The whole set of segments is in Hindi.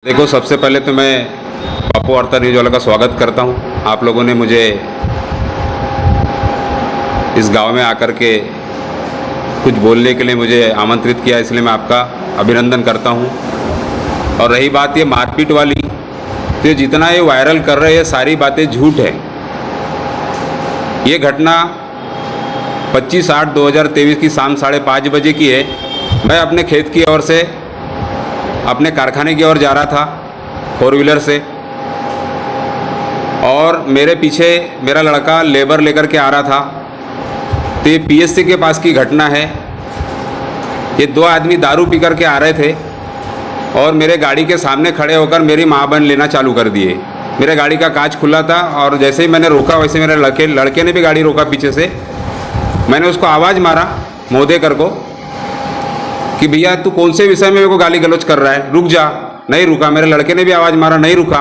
देखो, सबसे पहले तो मैं पप्पू वार्ता न्यूज़ वाला का स्वागत करता हूं। आप लोगों ने मुझे इस गांव में आकर के कुछ बोलने के लिए मुझे आमंत्रित किया, इसलिए मैं आपका अभिनंदन करता हूं। और रही बात ये मारपीट वाली, तो जितना ये वायरल कर रहे हैं सारी बातें झूठ है। ये घटना 25/8/2023 की शाम 5:30 बजे की है। मैं अपने खेत की ओर से अपने कारखाने की ओर जा रहा था 4 व्हीलर से, और मेरे पीछे मेरा लड़का लेबर लेकर के आ रहा था। तो ये पीएससी के पास की घटना है। ये 2 आदमी दारू पी कर के आ रहे थे और मेरे गाड़ी के सामने खड़े होकर मेरी माँ बहन लेना चालू कर दिए। मेरे गाड़ी का कांच खुला था और जैसे ही मैंने रोका वैसे मेरे लड़के ने भी गाड़ी रोका पीछे से। मैंने उसको आवाज़ मारा मोदेकर को कि भैया तू कौन से विषय में मेरे को गाली गलौज कर रहा है, रुक जा। नहीं रुका। मेरे लड़के ने भी आवाज़ मारा, नहीं रुका।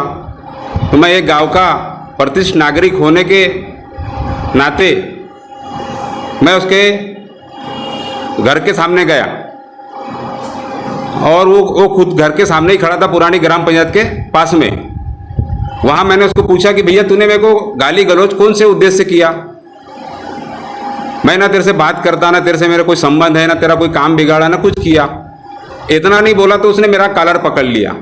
तो मैं एक गांव का प्रतिष्ठित नागरिक होने के नाते मैं उसके घर के सामने गया, और वो खुद घर के सामने ही खड़ा था, पुरानी ग्राम पंचायत के पास में। वहाँ मैंने उसको पूछा कि भैया तूने मेरे को गाली गलौज कौन से उद्देश्य से किया? मैं ना तेरे से बात करता, ना तेरे से मेरा कोई संबंध है, ना तेरा कोई काम बिगाड़ा, ना कुछ किया। इतना नहीं बोला तो उसने मेरा कॉलर पकड़ लिया।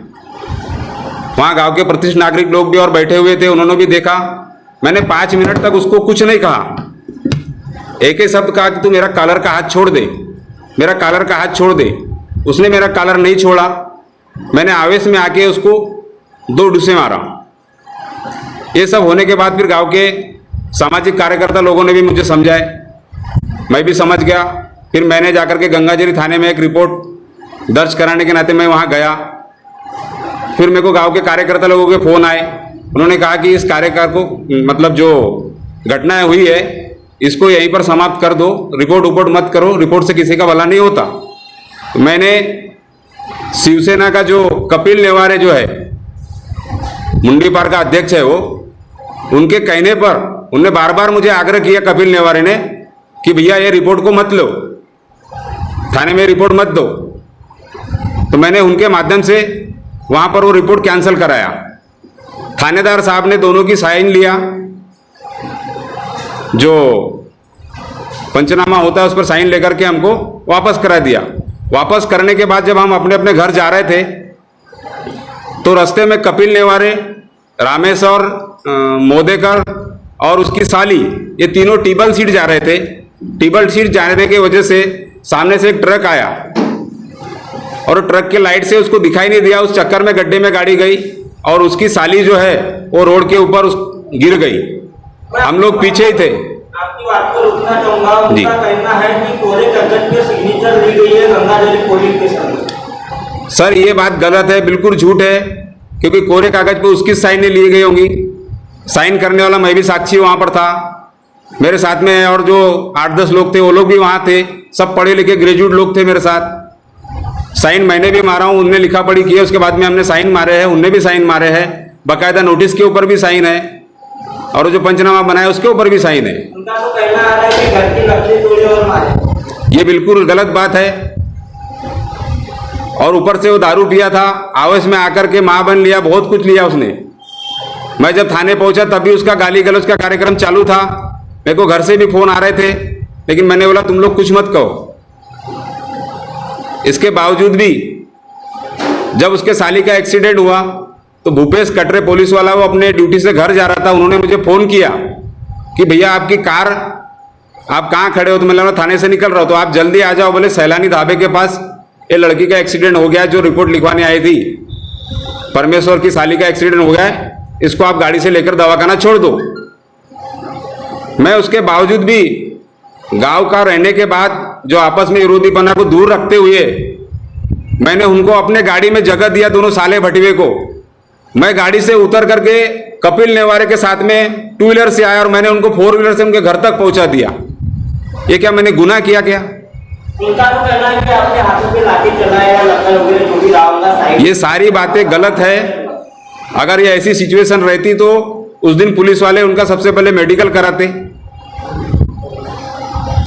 वहाँ गांव के प्रतिष्ठित नागरिक लोग भी और बैठे हुए थे, उन्होंने भी देखा। मैंने 5 मिनट तक उसको कुछ नहीं कहा। एक ही शब्द कहा कि तू मेरा कॉलर का हाथ छोड़ दे, मेरा कॉलर का हाथ छोड़ दे। उसने मेरा कॉलर नहीं छोड़ा। मैंने आवेश में आके उसको 2 डुसे मारा। ये सब होने के बाद फिर गाँव के सामाजिक कार्यकर्ता लोगों ने भी मुझे समझाए, मैं भी समझ गया। फिर मैंने जाकर के गंगाजरी थाने में एक रिपोर्ट दर्ज कराने के नाते मैं वहाँ गया। फिर मेरे को गांव के कार्यकर्ता लोगों के फ़ोन आए। उन्होंने कहा कि इस कार्यकर को मतलब जो घटना हुई है इसको यहीं पर समाप्त कर दो, रिपोर्ट मत करो, रिपोर्ट से किसी का भला नहीं होता। तो मैंने शिवसेना का जो कपिल नेवारे जो है, मुंडी पार का अध्यक्ष है वो, उनके कहने पर उनने बार बार मुझे आग्रह किया, कपिल नेवारे ने, कि भैया ये रिपोर्ट को मत लो, थाने में रिपोर्ट मत दो। तो मैंने उनके माध्यम से वहाँ पर वो रिपोर्ट कैंसिल कराया। थानेदार साहब ने दोनों की साइन लिया, जो पंचनामा होता है उस पर साइन लेकर के हमको वापस करा दिया। वापस करने के बाद जब हम अपने अपने घर जा रहे थे तो रास्ते में कपिल नेवारे, रामेश्वर मोदेकर और उसकी साली, ये तीनों टेबल सीट जा रहे थे। टेबल सीट जाने की वजह से सामने से एक ट्रक आया और ट्रक के लाइट से उसको दिखाई नहीं दिया। उस चक्कर में गड्ढे में गाड़ी गई और उसकी साली जो है वो रोड के ऊपर गिर गई। हम लोग पीछे ही थे। आपकी बात को रोकना चाहूंगा। जी। उनका कहना है कि कोरे कागज पे सिग्नेचर ली गई है गंगाजली पोलिंग के सामने। सर ये बात गलत है, बिल्कुल झूठ है, क्योंकि कोरे कागज पे उसकी साइन नहीं ली गई होंगी। साइन करने वाला मैं भी साक्षी वहां पर था, मेरे साथ में और जो 8-10 लोग थे वो लोग भी वहां थे। सब पढ़े लिखे ग्रेजुएट लोग थे मेरे साथ। साइन मैंने भी मारा हूं, उनने लिखा पढ़ी की है, उसके बाद में हमने साइन मारे हैं, उनने भी साइन मारे हैं। बाकायदा नोटिस के ऊपर भी साइन है और जो पंचनामा बनाया उसके ऊपर भी साइन है। उनका तो कहना आ रहा है कि घर की लकड़ी तोड़े और मारे। ये बिल्कुल गलत बात है। और ऊपर से वो दारू पिया था, आवेश में आकर के माँ बन लिया, बहुत कुछ लिया उसने। मैं जब थाने पहुंचा तब भी उसका गाली गलौज का कार्यक्रम चालू था। मेरे को घर से भी फोन आ रहे थे, लेकिन मैंने बोला तुम लोग कुछ मत कहो। इसके बावजूद भी जब उसके साली का एक्सीडेंट हुआ तो भूपेश कटरे पुलिस वाला, वो अपने ड्यूटी से घर जा रहा था, उन्होंने मुझे फोन किया कि भैया आपकी कार, आप कहाँ खड़े हो? तो मैं थाने से निकल रहा हूँ, तो आप जल्दी आ जाओ, बोले सैलानी ढाबे के पास ये लड़की का एक्सीडेंट हो गया, जो रिपोर्ट लिखवाने आई थी, परमेश्वर की साली का एक्सीडेंट हो गया है, इसको आप गाड़ी से लेकर दवाखाना छोड़ दो। मैं उसके बावजूद भी गांव का रहने के बाद जो आपस में विरोधीपना को दूर रखते हुए मैंने उनको अपने गाड़ी में जगह दिया, दोनों साले भटवे को। मैं गाड़ी से उतर करके कपिल नेवारे के साथ में 2 व्हीलर से आया और मैंने उनको 4 व्हीलर से उनके घर तक पहुंचा दिया। ये क्या मैंने गुनाह किया क्या? उनका तो कहना है कि आपके हाथों पे लाठी चलाया या लकड़ वगैरह जो भी रहा होगा साइड। ये सारी बातें गलत है। अगर ये ऐसी सिचुएशन रहती तो उस दिन पुलिस वाले उनका सबसे पहले मेडिकल कराते।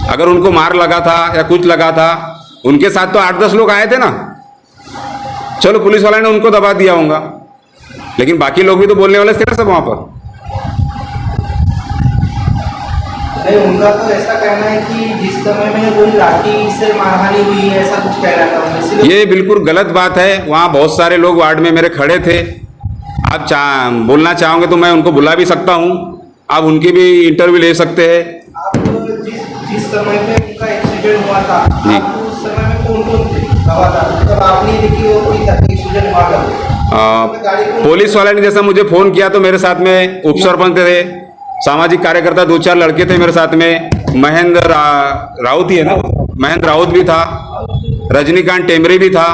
अगर उनको मार लगा था या कुछ लगा था, उनके साथ तो 8-10 लोग आए थे ना। चलो पुलिस वाले ने उनको दबा दिया होगा, लेकिन बाकी लोग भी तो बोलने वाले थे ना सब वहां पर। नहीं, उनका तो ऐसा कहना है कि जिस समय में कोई लाठी से मारहानि हुई है, ऐसा कुछ कह रहा था, इसलिए ये बिल्कुल गलत बात है। वहाँ बहुत सारे लोग वार्ड में मेरे खड़े थे। आप बोलना चाहोगे तो मैं उनको बुला भी सकता हूँ, आप उनकी भी इंटरव्यू ले सकते हैं। आप जिस समय पे उनका एक्सीडेंट हुआ था, जी। आप उस समय में कौन कौन थे? तब आपने देखी वो कोई एक्सीडेंट हुआ था? पुलिस वाले ने जैसा मुझे फोन किया तो मेरे साथ में उप सरपंच थे, सामाजिक कार्यकर्ता 2-4 लड़के थे मेरे साथ में, महेंद्र राउत ही है ना, महेंद्र राउत भी था, रजनीकांत टेमरे भी था।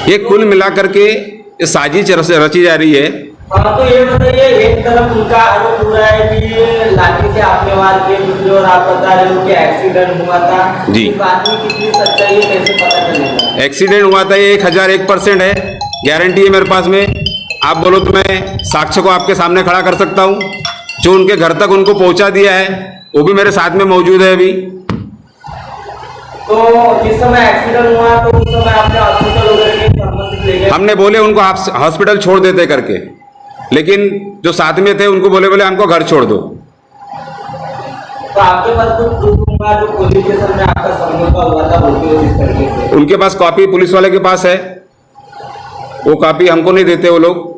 ये कुल मिलाकर के ये साजिश रची जा रही है। हाँ, तो ये बताइए, एक तरफ उनका आरोप हो रहा है कि ये लाठी से आपने वार किए, दूसरी ओर आप बता रहे हो कि एक्सीडेंट हुआ था। जी। इस बात में कितनी सच्चाई है, कैसे पता चलेगा? एक्सीडेंट हुआ था ये 1001% है, गारंटी है मेरे पास में। आप बोलो तो मैं साक्ष्य को आपके सामने खड़ा कर सकता हूँ। जो उनके घर तक उनको पहुंचा दिया है वो भी मेरे साथ में मौजूद है अभी। तो जिस समय एक्सीडेंट हुआ तो उस समय आपने हॉस्पिटल वगैरह के संबंधित ले गए? हमने बोले उनको हॉस्पिटल छोड़ देते करके, लेकिन जो साथ में थे उनको बोले हमको घर छोड़ दो। तो आपके पास कुछ प्रूफ होगा जो पुलिस स्टेशन में आपका समझौता हुआ था, बोलते हो जिस तरीके से? उनके पास कॉपी पुलिस वाले के पास है, वो कॉपी हमको नहीं देते वो लोग।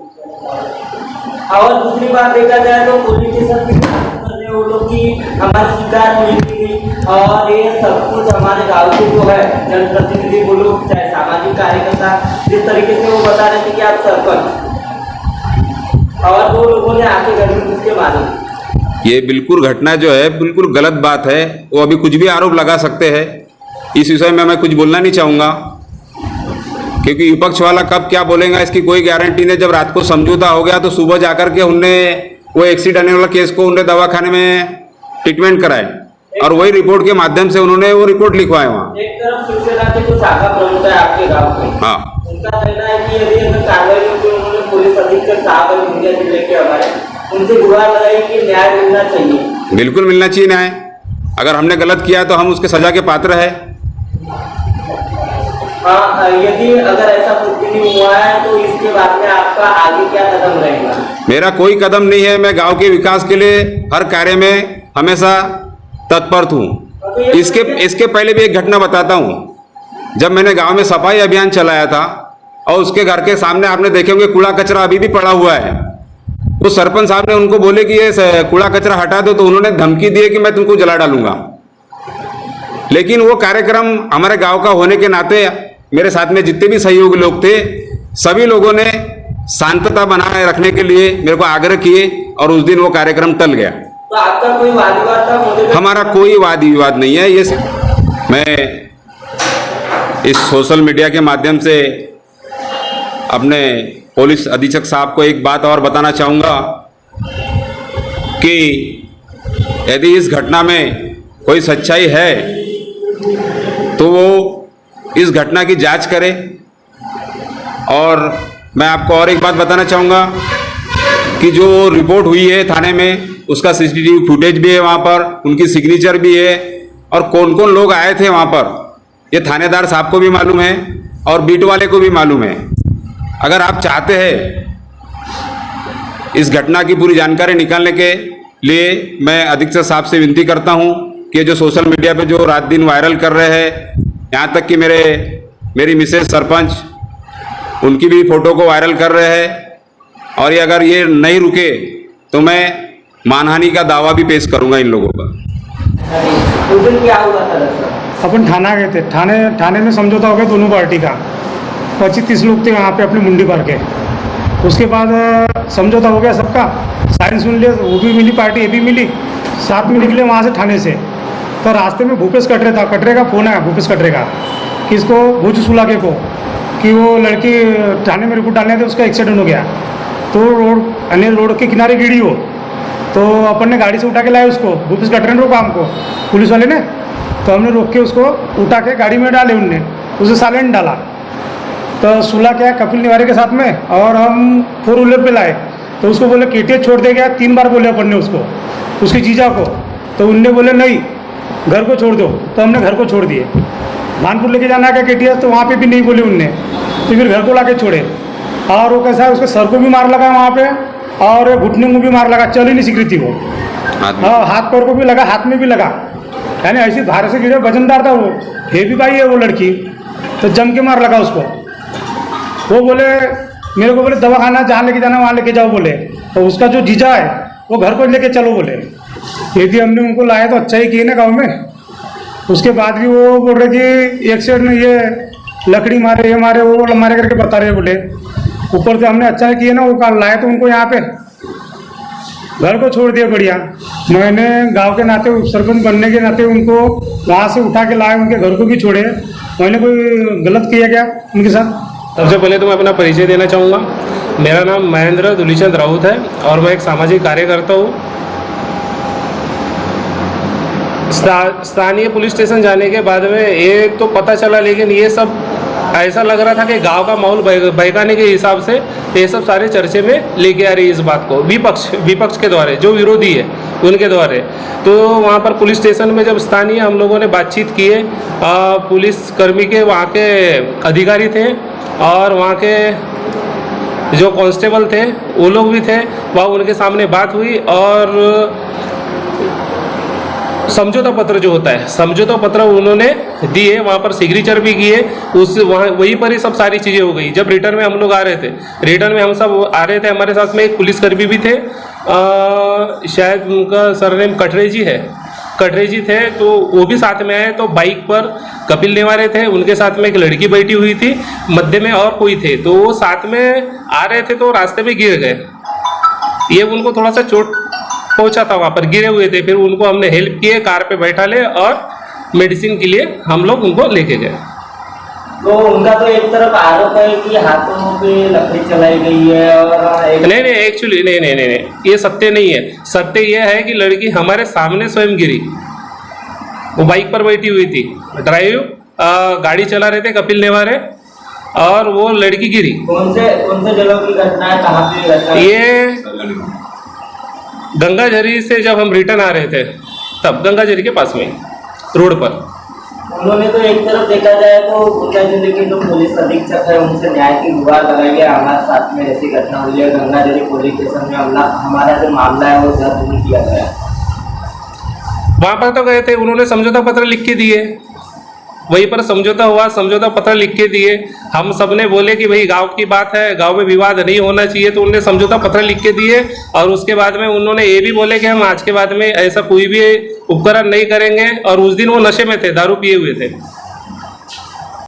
और दूसरी बात देखा जाए तो पुलिस स्टेशन की बात कर रहे हो लोग कि हमारी शिकायत नहीं की गई, और ये सब कुछ हमारे गांव के जो है जनप्रतिनिधि बोलो चाहे सामाजिक कार्यकर्ता, जिस तरीके से वो बता रहे थे कि आप सरपंच, और दो लोगों ने आके घर में घुस के मारे। ये बिल्कुल घटना जो है बिल्कुल गलत बात है। वो अभी कुछ भी आरोप लगा सकते हैं, इस विषय में मैं कुछ बोलना नहीं चाहूँगा, क्योंकि विपक्ष वाला कब क्या बोलेगा इसकी कोई गारंटी नहीं। जब रात को समझौता हो गया तो सुबह जाकर के उनने वो एक्सीडेंट वाला केस को उन्हें दवाखाने में ट्रीटमेंट कराए, और वही रिपोर्ट के माध्यम से उन्होंने वो रिपोर्ट लिखवाए वहाँ। एक तरफ शिवसेना के जो शाखा प्रमुख है आपके गाँव में, हाँ, उनका कहना है कि यदि अगर कार्रवाई होती है, उन्होंने पुलिस अधीक्षक साहब और मुंडिया जिले के हमारे उनसे गुहार लगाई कि न्याय मिलना चाहिए। बिल्कुल मिलना चाहिए न्याय। अगर हमने गलत किया तो हम उसके सजा के पात्र है। हाँ, यदि अगर ऐसा कुछ भी नहीं हुआ है तो इसके बाद में आपका आगे क्या कदम रहेगा? मेरा कोई कदम नहीं है। मैं गांव के विकास के लिए हर कार्य में हमेशा तत्पर हूँ। इसके पहले भी एक घटना बताता हूँ। जब मैंने गांव में सफाई अभियान चलाया था और उसके घर के सामने आपने देखे होंगे कूड़ा कचरा अभी भी पड़ा हुआ है, तो सरपंच साहब ने उनको बोले कि ये कूड़ा कचरा हटा दो, तो उन्होंने धमकी दी कि मैं तुमको जला डालूंगा। लेकिन वो कार्यक्रम हमारे गांव का होने के नाते मेरे साथ में जितने भी सहयोगी लोग थे, सभी लोगों ने शांतता बनाए रखने के लिए मेरे को आग्रह किए, और उस दिन वो कार्यक्रम टल गया। तो आपका कोई वाद विवाद था? हमारा कोई वाद विवाद नहीं है। ये मैं इस सोशल मीडिया के माध्यम से अपने पुलिस अधीक्षक साहब को एक बात और बताना चाहूँगा कि यदि इस घटना में कोई सच्चाई है तो वो इस घटना की जांच करे। और मैं आपको और एक बात बताना चाहूँगा कि जो रिपोर्ट हुई है थाने में, उसका सीसीटीवी फुटेज भी है वहाँ पर, उनकी सिग्नेचर भी है, और कौन कौन लोग आए थे वहाँ पर ये थानेदार साहब को भी मालूम है और बीट वाले को भी मालूम है। अगर आप चाहते हैं इस घटना की पूरी जानकारी निकालने के लिए, मैं अधीक्षक साहब से विनती करता हूं कि जो सोशल मीडिया पे जो रात दिन वायरल कर रहे हैं, यहाँ तक कि मेरी मिसेज सरपंच उनकी भी फोटो को वायरल कर रहे हैं, और ये अगर ये नहीं रुके तो मैं मानहानि का दावा भी पेश करूंगा इन लोगों का। उस दिन क्या हुआ था दरअसल? अपन थाना गए थे। थाने में समझौता हो गया दोनों पार्टी का। 25-30 लोग थे वहाँ पे अपनी मुंडी भर के। उसके बाद समझौता हो गया सबका, साइन सुन लिया, वो भी मिली पार्टी, ये भी मिली। साथ में निकले वहाँ से थाने से, तो रास्ते में भूपेश कटरे का फ़ोन आया, भूपेश कटरे का, किसको, भूज सुलाके को, कि वो लड़की थाने में रिपोर्ट डालने थे, उसका एक्सीडेंट हो गया, तो रोड के किनारे गिरी हो। तो अपन ने गाड़ी से उठा के लाए उसको, भूपेश कटरे ने रोका हमको, पुलिस वाले ने, तो हमने रोक के उसको उठा के गाड़ी में डाले, उनने उसे साइलेंट डाला। तो सुला क्या कपिल निवारी के साथ में, और हम 4 व्हीलर पे लाए, तो उसको बोले केटीएच छोड़ दे गया। 3 बार बोले अपन ने उसको, उसकी जीजा को, तो उनने बोले नहीं घर को छोड़ दो, तो हमने घर को छोड़ दिए। भानपुर लेके जाना है KTS, तो वहाँ पे भी नहीं बोले उनने, तो फिर घर को ला के छोड़े। और वो कैसा है, उसके सर को भी मार लगा वहाँ पे, और घुटने को भी मार लगा, चल ही नहीं सीख रही थी वो। हाँ, हाथ पैर को भी लगा, हाथ में भी लगा, यानी ऐसी धारे से गिरे, वजनदार था वो, हेवी भाई है वो लड़की, तो जम के मार लगा उसको। वो बोले मेरे को, बोले दवाखाना जहाँ लेके जाना वहाँ लेके जाओ बोले, तो उसका जो जीजा है वो घर को लेके चलो बोले। यदि हमने उनको लाया तो अच्छा ही किए ना गाँव में। उसके बाद भी वो बोल रहे कि एक्सीडेंट में ये लकड़ी मारे, ये मारे, वो मारे करके बता रहे बोले। ऊपर से हमने अच्छा किया ना, वो लाए तो उनको यहाँ पे घर को छोड़ दिया बढ़िया। मैंने गांव के नाते, उप सरपंच बनने के नाते उनको वहाँ से उठा के लाए, उनके घर को भी छोड़े। मैंने कोई गलत किया क्या उनके साथ? सबसे पहले तो मैं अपना परिचय देना चाहूँगा। मेरा नाम महेंद्र दुलीचंद राउत है और मैं एक सामाजिक कार्यकर्ता हूँ। स्थानीय पुलिस स्टेशन जाने के बाद में ये तो पता चला, लेकिन ये सब ऐसा लग रहा था कि गांव का माहौल बहकाने के हिसाब से ये सब सारे चर्चे में लेके आ रही है इस बात को, विपक्ष के द्वारा, जो विरोधी है उनके द्वारा। तो वहाँ पर पुलिस स्टेशन में जब स्थानीय हम लोगों ने बातचीत किए, पुलिस कर्मी के वहाँ के अधिकारी थे और वहाँ के जो कांस्टेबल थे वो लोग भी थे, वहाँ उनके सामने बात हुई और समझौता पत्र जो होता है, समझौता पत्र उन्होंने दिए, वहाँ पर सिग्नेचर भी किए। उस वहाँ वहीं पर ही सब सारी चीज़ें हो गई। जब रिटर्न में हम लोग आ रहे थे, रिटर्न में हम सब आ रहे थे, हमारे साथ में एक पुलिसकर्मी भी थे, शायद उनका सरनेम कटरे जी है, कटरे जी थे, तो वो भी साथ में आए। तो बाइक पर कपिल नेवारे थे, उनके साथ में एक लड़की बैठी हुई थी, मध्य में और कोई थे, तो वो साथ में आ रहे थे, तो रास्ते में गिर गए। ये उनको थोड़ा सा चोट पहुंचा था, वहाँ पर गिरे हुए थे। फिर उनको हमने हेल्प किए, कार पे बैठा ले और मेडिसिन के लिए हम लोग उनको लेके गए। तो उनका तो एक तरफ आरोप है कि हाथों पे लकड़ी चलाई गई है और नहीं, एक्चुअली नहीं, ये सत्य नहीं है। सत्य ये है कि लड़की हमारे सामने स्वयं गिरी, वो बाइक पर बैठी हुई थी, ड्राइव गाड़ी चला रहे थे कपिल नेवारे, और वो लड़की गिरी। कौन से जगह की घटना है, कहाँ पे घटना है? ये गंगाझरी से जब हम रिटर्न आ रहे थे, तब गंगाझरी के पास में रोड पर। उन्होंने तो एक तरफ देखा जाए तो गुंडा जिले के जो पुलिस अधीक्षक है उनसे न्याय की गुहार लगाई गई, हमारे साथ में ऐसी घटना हुई है, गंगाझरी पुलिस स्टेशन में हमारा जो मामला है वो दर्ज नहीं किया गया। वहाँ पर तो गए थे, उन्होंने समझौता पत्र लिख के दिए, वहीं पर समझौता हुआ, समझौता पत्र लिख के दिए। हम सब ने बोले कि भाई गांव की बात है, गांव में विवाद नहीं होना चाहिए, तो उन्होंने समझौता पत्र लिख के दिए। और उसके बाद में उन्होंने ये भी बोले कि हम आज के बाद में ऐसा कोई भी उपकरण नहीं करेंगे। और उस दिन वो नशे में थे, दारू पिए हुए थे।